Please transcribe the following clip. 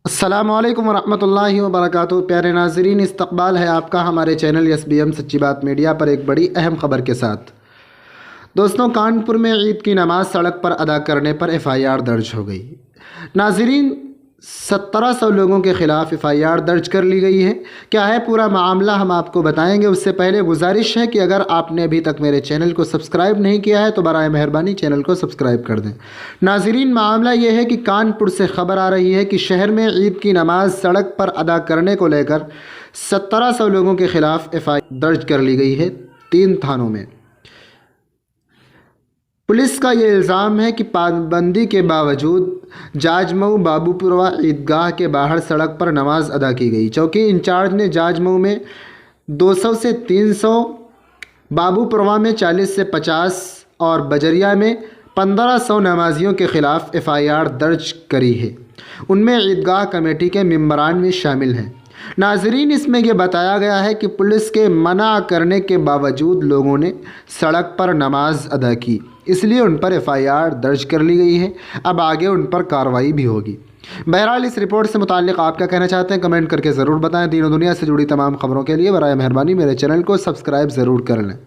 अस्सलामु अलैकुम वरहमतुल्लाहि वबरकातुहू। प्यारे नाज़रीन, इस्तकबाल है आपका हमारे चैनल SBM सच्ची बात मीडिया पर एक बड़ी अहम खबर के साथ। दोस्तों, कानपुर में ईद की नमाज सड़क पर अदा करने पर FIR दर्ज हो गई। नाज़रीन, 1700 लोगों के ख़िलाफ़ FIR दर्ज कर ली गई है। क्या है पूरा मामला हम आपको बताएंगे। उससे पहले गुजारिश है कि अगर आपने अभी तक मेरे चैनल को सब्सक्राइब नहीं किया है तो बराए मेहरबानी चैनल को सब्सक्राइब कर दें। नाज़रीन, मामला ये है कि कानपुर से ख़बर आ रही है कि शहर में ईद की नमाज सड़क पर अदा करने को लेकर 1700 लोगों के ख़िलाफ़ FIR दर्ज कर ली गई है 3 थानों में। पुलिस का ये इल्ज़ाम है कि पाबंदी के बावजूद जाजमऊ बाबूपुरवा ईदगाह के बाहर सड़क पर नमाज अदा की गई। चौकी इंचार्ज ने जाजमऊ में 200 से 300, बाबूपुरवा में 40 से 50 और बजरिया में 1500 नमाजियों के ख़िलाफ़ FIR दर्ज करी है। उनमें ईदगाह कमेटी के मेंबरान भी शामिल हैं। नाज़रीन, इसमें यह बताया गया है कि पुलिस के मना करने के बावजूद लोगों ने सड़क पर नमाज अदा की, इसलिए उन पर FIR दर्ज कर ली गई है। अब आगे उन पर कार्रवाई भी होगी। बहरहाल, इस रिपोर्ट से मुताल्लिक़ आप क्या कहना चाहते हैं कमेंट करके ज़रूर बताएं। दीन और दुनिया से जुड़ी तमाम खबरों के लिए बराए मेहरबानी मेरे चैनल को सब्सक्राइब ज़रूर कर लें।